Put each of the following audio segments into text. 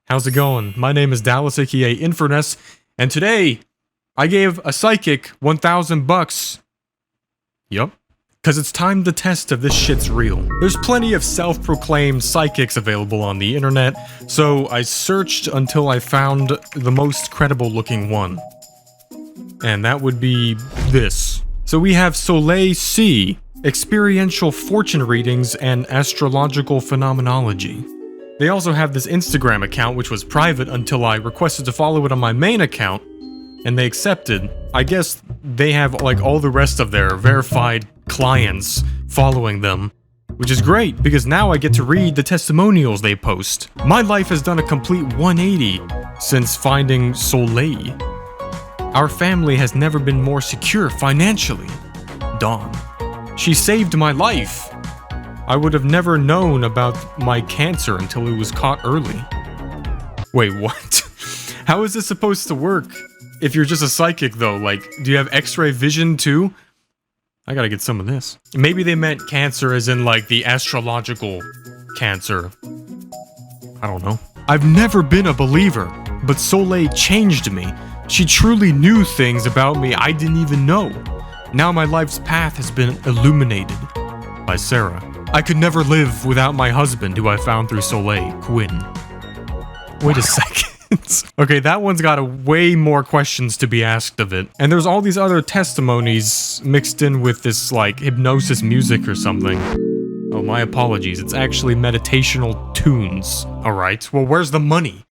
How's it going? My name is Dallas, aka Infurness, and today I gave a psychic 1,000 bucks. Yup. Cause it's time to test if this shit's real. There's plenty of self-proclaimed psychics available on the internet, so I searched until I found the most credible looking one. And that would be this. So we have Soleil C, experiential fortune readings and astrological phenomenology. They also have this Instagram account which was private until I requested to follow it on my main account, and they accepted. I guess they have like all the rest of their verified clients following them, which is great because now I get to read the testimonials they post. My life has done a complete 180 since finding Soleil. Our family has never been more secure financially. Dawn. She saved my life. I would have never known about my cancer until it was caught early. Wait, what? How is this supposed to work? If you're just a psychic though, like, do you have X-ray vision too? I gotta get some of this. Maybe they meant cancer as in like the astrological cancer. I don't know. I've never been a believer, but Soleil changed me. She truly knew things about me I didn't even know. Now my life's path has been illuminated by Sarah. I could never live without my husband, who I found through Soleil, Quinn. Wait a second. Okay, that one's got way more questions to be asked of it. And there's all these other testimonies mixed in with this, like, hypnosis music or something. Oh, my apologies. It's actually meditational tunes. Alright, well, where's the money?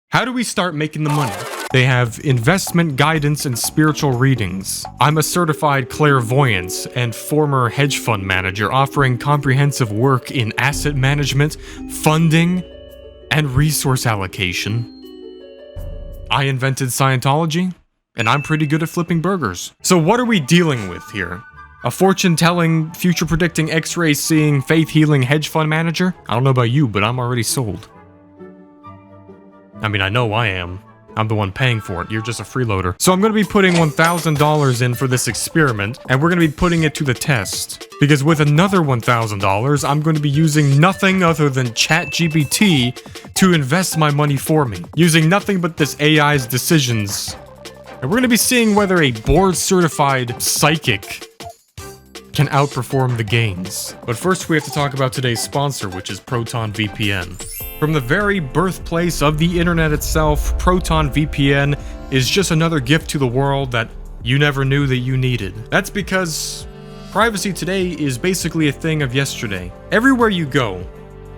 How do we start making the money? They have investment guidance and spiritual readings. I'm a certified clairvoyant and former hedge fund manager offering comprehensive work in asset management, funding, and resource allocation. I invented Scientology, and I'm pretty good at flipping burgers. So what are we dealing with here? A fortune-telling, future-predicting, X-ray seeing, faith-healing hedge fund manager? I don't know about you, but I'm already sold. I mean, I know I am. I'm the one paying for it. You're just a freeloader. So I'm going to be putting $1,000 in for this experiment, and we're going to be putting it to the test. Because with another $1,000, I'm going to be using nothing other than ChatGPT to invest my money for me. Using nothing but this AI's decisions. And we're going to be seeing whether a board-certified psychic can outperform the gains. But first we have to talk about today's sponsor, which is Proton VPN. From the very birthplace of the internet itself, Proton VPN is just another gift to the world that you never knew that you needed. That's because privacy today is basically a thing of yesterday. Everywhere you go,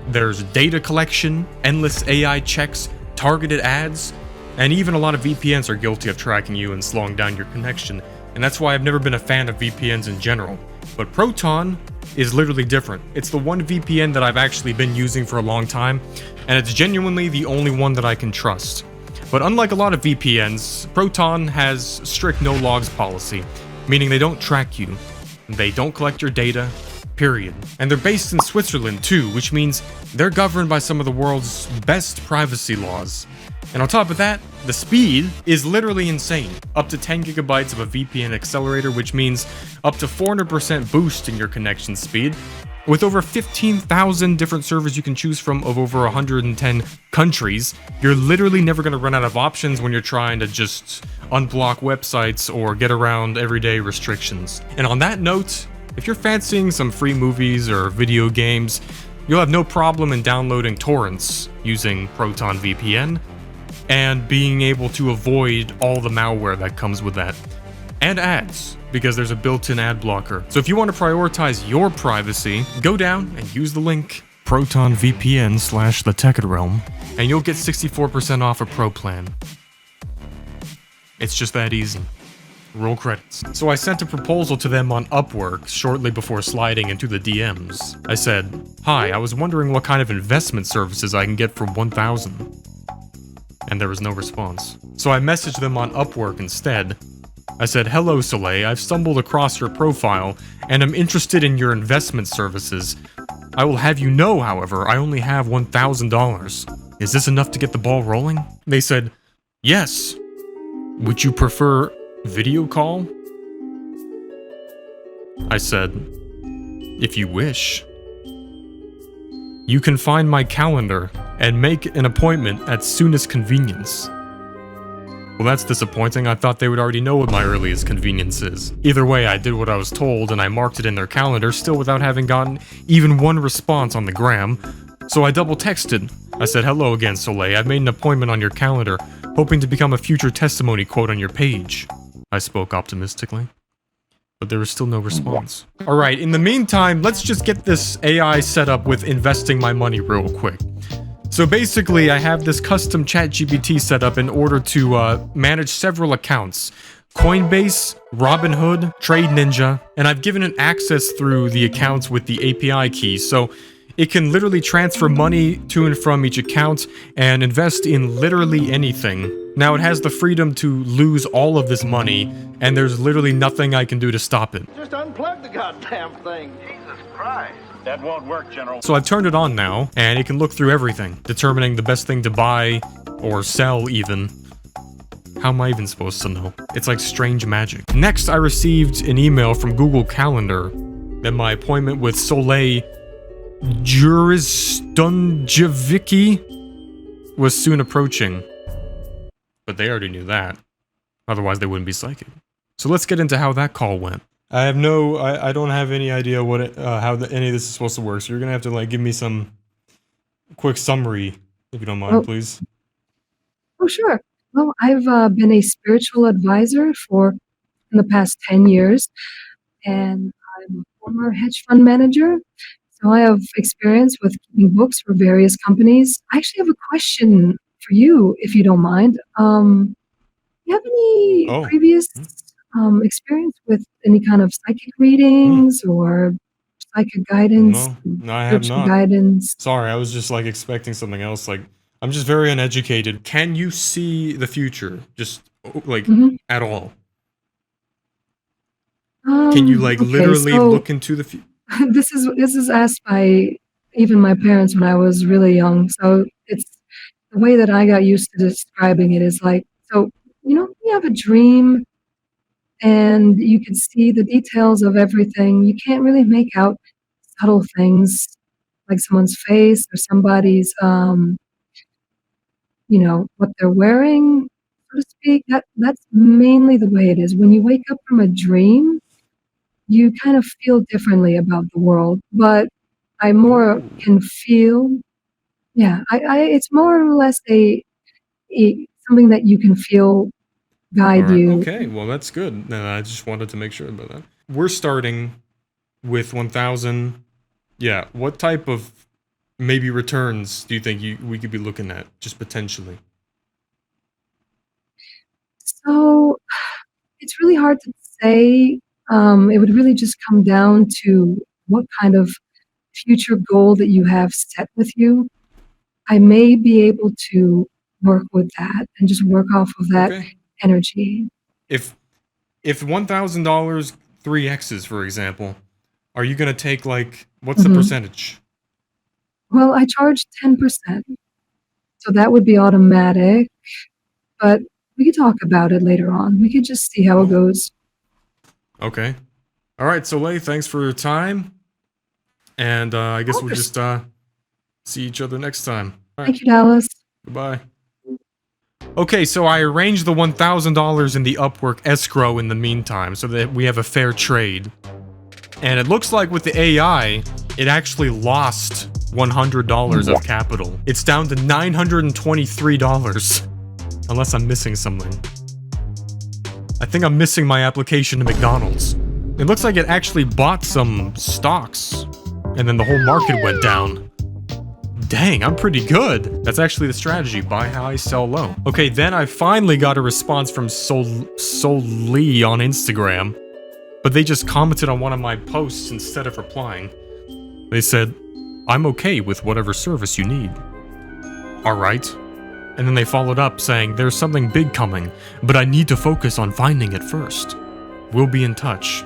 there's data collection, endless AI checks, targeted ads, and even a lot of VPNs are guilty of tracking you and slowing down your connection. And that's why I've never been a fan of VPNs in general. But Proton is literally different. It's the one VPN that I've actually been using for a long time, and it's genuinely the only one that I can trust. But unlike a lot of VPNs, Proton has strict no logs policy, meaning they don't track you, they don't collect your data, period. And they're based in Switzerland too, which means they're governed by some of the world's best privacy laws. And on top of that, the speed is literally insane. Up to 10 gigabytes of a VPN accelerator, which means up to 400% boost in your connection speed. With over 15,000 different servers you can choose from of over 110 countries, you're literally never going to run out of options when you're trying to just unblock websites or get around everyday restrictions. And on that note, if you're fancying some free movies or video games, you'll have no problem in downloading torrents using Proton VPN, and being able to avoid all the malware that comes with that. And ads, because there's a built-in ad blocker. So if you want to prioritize your privacy, go down and use the link protonvpn/Thetekkitrealm, and you'll get 64% off a pro plan. It's just that easy. Roll credits. So I sent a proposal to them on Upwork shortly before sliding into the DMs. I said, "Hi, I was wondering what kind of investment services I can get for $1,000. And there was no response. So I messaged them on Upwork instead. I said, "Hello Soleil, I've stumbled across your profile, and I'm interested in your investment services. I will have you know, however, I only have $1,000. Is this enough to get the ball rolling?" They said, "Yes. Would you prefer video call?" I said, "If you wish." You can find my calendar and make an appointment at soonest convenience. Well, that's disappointing. I thought they would already know what my earliest convenience is. Either way, I did what I was told and I marked it in their calendar, still without having gotten even one response on the gram. So I double texted. I said, hello again, Soleil. I've made an appointment on your calendar, hoping to become a future testimony quote on your page. I spoke optimistically. But there was still no response. Alright, in the meantime, let's just get this AI set up with investing my money real quick. So basically, I have this custom ChatGPT set up in order to manage several accounts. Coinbase, Robinhood, Trade Ninja, and I've given it access through the accounts with the API key, so it can literally transfer money to and from each account and invest in literally anything. Now it has the freedom to lose all of this money, and there's literally nothing I can do to stop it. Just unplug the goddamn thing. Jesus Christ. That won't work, General. So I've turned it on now, and it can look through everything, determining the best thing to buy, or sell even. How am I even supposed to know? It's like strange magic. Next, I received an email from Google Calendar that my appointment with Soleil Juristunjevicki was soon approaching. But they already knew that. Otherwise, they wouldn't be psychic. So let's get into how that call went. I don't have any idea what how any of this is supposed to work, so you're gonna have to like give me some quick summary, if you don't mind, please. Oh, sure. Well, I've been a spiritual advisor in the past 10 years, and I'm a former hedge fund manager, so I have experience with keeping books for various companies. I actually have a question for you, if you don't mind. Do you have any previous experience with any kind of psychic readings or psychic guidance? No, I have not. Guidance? Sorry, I was just like expecting something else. Like, I'm just very uneducated. Can you see the future? Just like at all? Can you like literally look into the future? This is asked by even my parents when I was really young. So it's the way that I got used to describing it is like, so you have a dream and you can see the details of everything. You can't really make out subtle things like someone's face or somebody's what they're wearing, so to speak. That's mainly the way it is. When you wake up from a dream, you kind of feel differently about the world, but I more can feel, it's more or less something that you can feel guide you. Okay, well that's good. I just wanted to make sure about that. We're starting with 1,000. Yeah, what type of maybe returns do you think we could be looking at, just potentially? So it's really hard to say. It would really just come down to what kind of future goal that you have set with you. I may be able to work with that and just work off of that energy. If $1,000 3x's, for example, are you gonna take like what's the percentage? Well, I charge 10%, so that would be automatic. But we could talk about it later on. We could just see how it goes. Okay. All right, Soleil, thanks for your time, and I guess we'll just see each other next time. All right. Thank you, Dallas. Goodbye. Okay, so I arranged the $1,000 in the Upwork escrow in the meantime, so that we have a fair trade. And it looks like with the AI, it actually lost $100 of capital. It's down to $923. Unless I'm missing something. I think I'm missing my application to McDonald's. It looks like it actually bought some stocks, and then the whole market went down. Dang, I'm pretty good. That's actually the strategy, buy high, sell low. Okay, then I finally got a response from Soleil on Instagram, but they just commented on one of my posts instead of replying. They said, I'm okay with whatever service you need. Alright. And then they followed up saying, there's something big coming, but I need to focus on finding it first. We'll be in touch.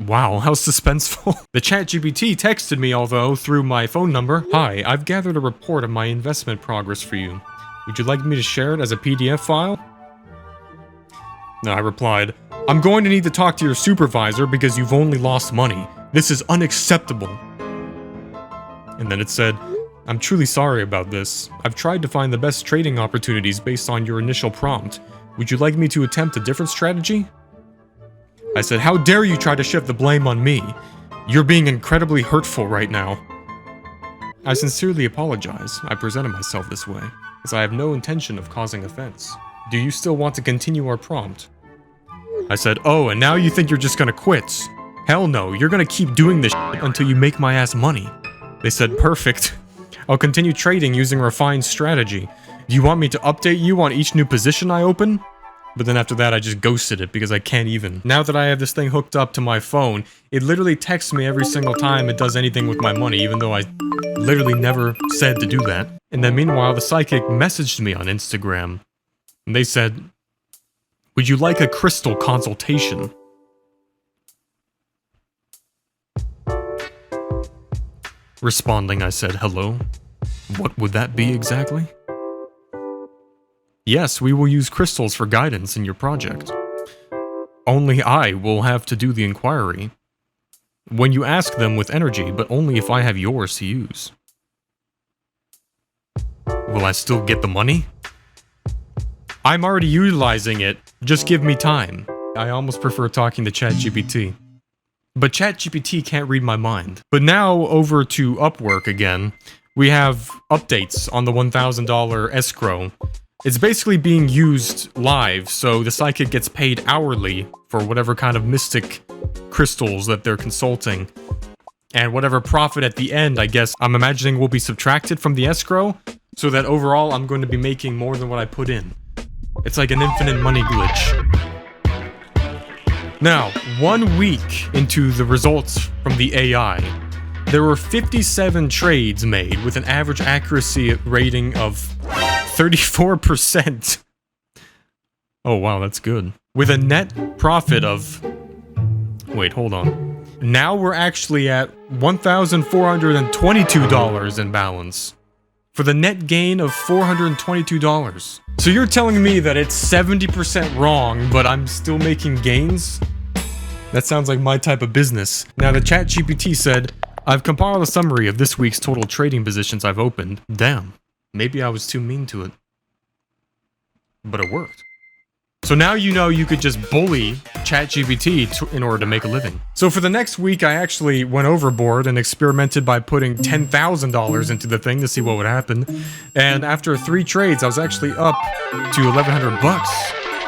Wow, how suspenseful. The ChatGPT texted me, although, through my phone number. Hi, I've gathered a report of my investment progress for you. Would you like me to share it as a PDF file? No, I replied, I'm going to need to talk to your supervisor because you've only lost money. This is unacceptable. And then it said, I'm truly sorry about this. I've tried to find the best trading opportunities based on your initial prompt. Would you like me to attempt a different strategy? I said, how dare you try to shift the blame on me? You're being incredibly hurtful right now. I sincerely apologize. I presented myself this way, as I have no intention of causing offense. Do you still want to continue our prompt? I said, oh, and now you think you're just gonna quit? Hell no, you're gonna keep doing this shit until you make my ass money. They said, perfect. I'll continue trading using refined strategy. Do you want me to update you on each new position I open? But then after that, I just ghosted it because I can't even. Now that I have this thing hooked up to my phone, it literally texts me every single time it does anything with my money, even though I literally never said to do that. And then meanwhile, the psychic messaged me on Instagram. And they said, would you like a crystal consultation? Responding, I said, hello? What would that be exactly? Yes, we will use crystals for guidance in your project. Only I will have to do the inquiry. When you ask them with energy, but only if I have yours to use. Will I still get the money? I'm already utilizing it, just give me time. I almost prefer talking to ChatGPT. But ChatGPT can't read my mind. But now, over to Upwork again, we have updates on the $1,000 escrow. It's basically being used live, so the psychic gets paid hourly for whatever kind of mystic crystals that they're consulting. And whatever profit at the end, I guess, I'm imagining will be subtracted from the escrow, so that overall I'm going to be making more than what I put in. It's like an infinite money glitch. Now, 1 week into the results from the AI, there were 57 trades made with an average accuracy rating of 34%. Oh wow, that's good. With a net profit of... Wait, hold on. Now we're actually at $1,422 in balance. For the net gain of $422. So you're telling me that it's 70% wrong, but I'm still making gains? That sounds like my type of business. Now the ChatGPT said, I've compiled a summary of this week's total trading positions I've opened. Damn. Maybe I was too mean to it. But it worked. So now you know you could just bully ChatGPT in order to make a living. So for the next week, I actually went overboard and experimented by putting $10,000 into the thing to see what would happen. And after 3 trades, I was actually up to $1,100.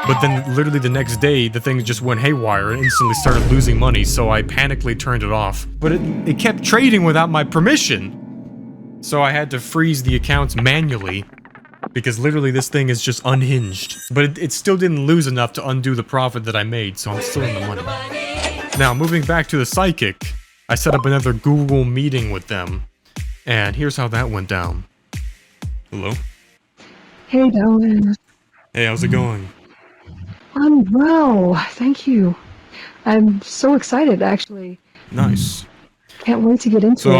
But then literally the next day, the thing just went haywire and instantly started losing money, so I panically turned it off. But it kept trading without my permission. So I had to freeze the accounts manually, because literally this thing is just unhinged. But it still didn't lose enough to undo the profit that I made, so I'm still in the money. Now, moving back to the psychic, I set up another Google meeting with them, and here's how that went down. Hello? Hey, Darwin. Hey, how's it going? I'm well, thank you. I'm so excited, actually. Nice. Can't wait to get into So it.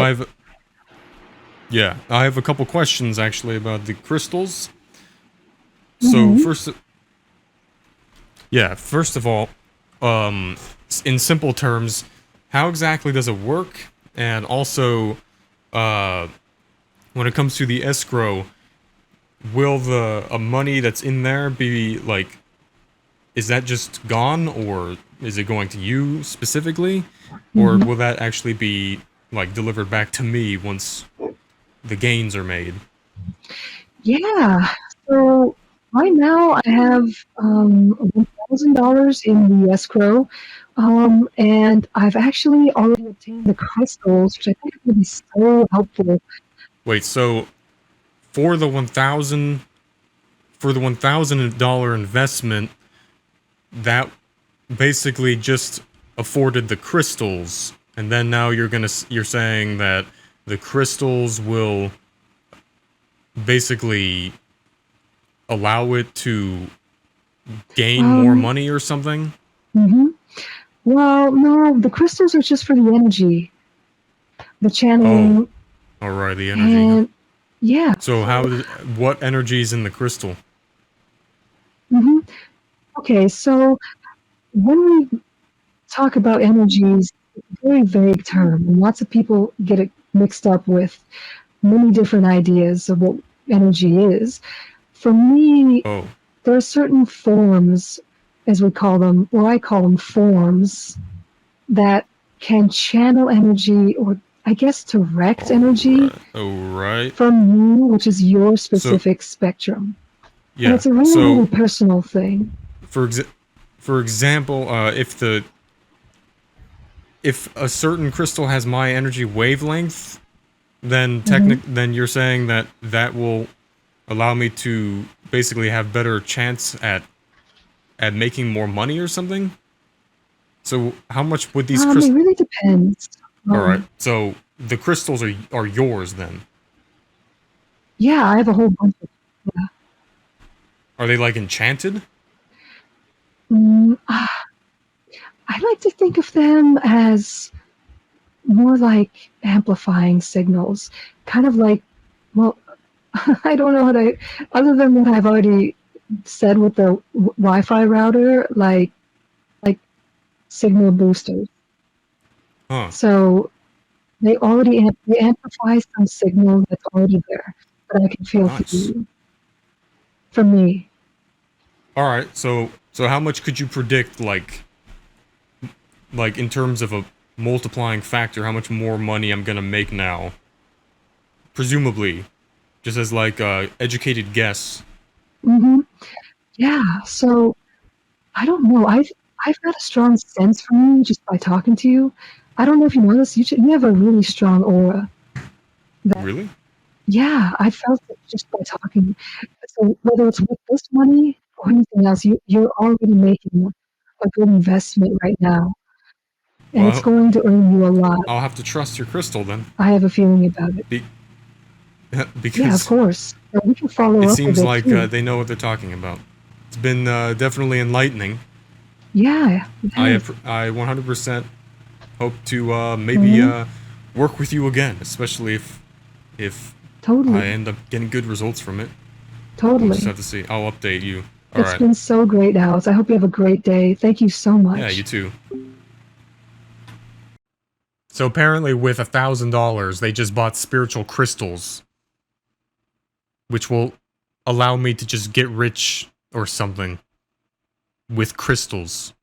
I have a couple questions actually about the crystals. So first of all, in simple terms, how exactly does it work? And also, when it comes to the escrow, will the money that's in there be like, is that just gone, or is it going to you specifically, or will that actually be like delivered back to me once the gains are made? Yeah, so right now I have $1,000 in the escrow, and I've actually already obtained the crystals, which I think are going to be so helpful. Wait, so for the $1,000 investment, that basically just afforded the crystals, and then now you're saying that the crystals will basically allow it to gain more money or something? Well, no, the crystals are just for the energy, the channeling. Oh, alright, the energy. And yeah. So what energy is in the crystal? Okay, so when we talk about energies, very vague term, and lots of people get it mixed up with many different ideas of what energy is. For me, Oh. there are certain forms, as we call them, or I call them forms, that can channel energy, or I guess direct energy from you, which is your specific spectrum. Yeah. And it's a really, really personal thing. For example, if a certain crystal has my energy wavelength, then then you're saying that will allow me to basically have better chance at making more money or something. So how much would these crystals? It really depends. All right. So the crystals are yours then. Yeah, I have a whole bunch of. Yeah. Are they like enchanted? I like to think of them as more like amplifying signals, kind of like, well, I don't know how to, other than what I've already said with the Wi-Fi router, like signal boosters. Huh. So they already they amplify some signal that's already there that I can feel for me. All right. So how much could you predict, like in terms of a multiplying factor, how much more money I'm gonna make now? Presumably, just as like a educated guess. Yeah. So I don't know. I've got a strong sense from you just by talking to you. I don't know if you know this. You have a really strong aura. Really? Yeah, I felt it just by talking. So whether it's with this money or anything else, you're already making a good investment right now, and it's going to earn you a lot. I'll have to trust your crystal then. I have a feeling about it. Because yeah, of course. And we can follow it up seems with like they know what they're talking about. It's been definitely enlightening. Yeah. I 100% hope to maybe work with you again, especially if totally. I end up getting good results from it. Totally. We'll just have to see. I'll update you. It's been so great, Alex. I hope you have a great day. Thank you so much. Yeah, you too. So apparently with $1,000, they just bought spiritual crystals, which will allow me to just get rich or something with crystals.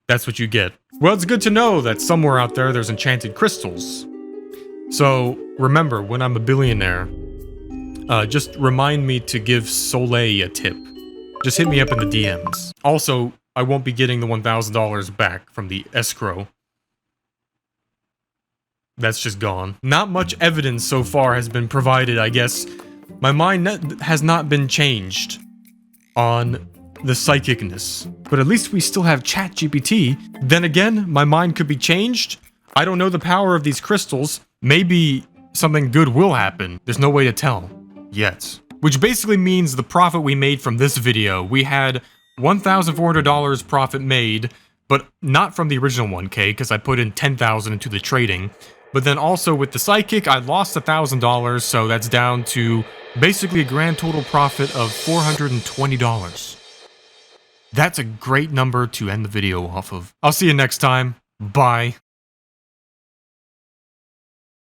That's what you get. Well, it's good to know that somewhere out there there's enchanted crystals. So remember, when I'm a billionaire, just remind me to give Soleil a tip. Just hit me up in the DMs. Also, I won't be getting the $1,000 back from the escrow. That's just gone. Not much evidence so far has been provided, I guess. My mind has not been changed on the psychicness. But at least we still have ChatGPT. Then again, my mind could be changed. I don't know the power of these crystals. Maybe something good will happen. There's no way to tell. Yet. Which basically means the profit we made from this video. We had $1,400 profit made, but not from the original 1K, because I put in $10,000 into the trading. But then also with the psychic, I lost $1,000, so that's down to basically a grand total profit of $420. That's a great number to end the video off of. I'll see you next time. Bye.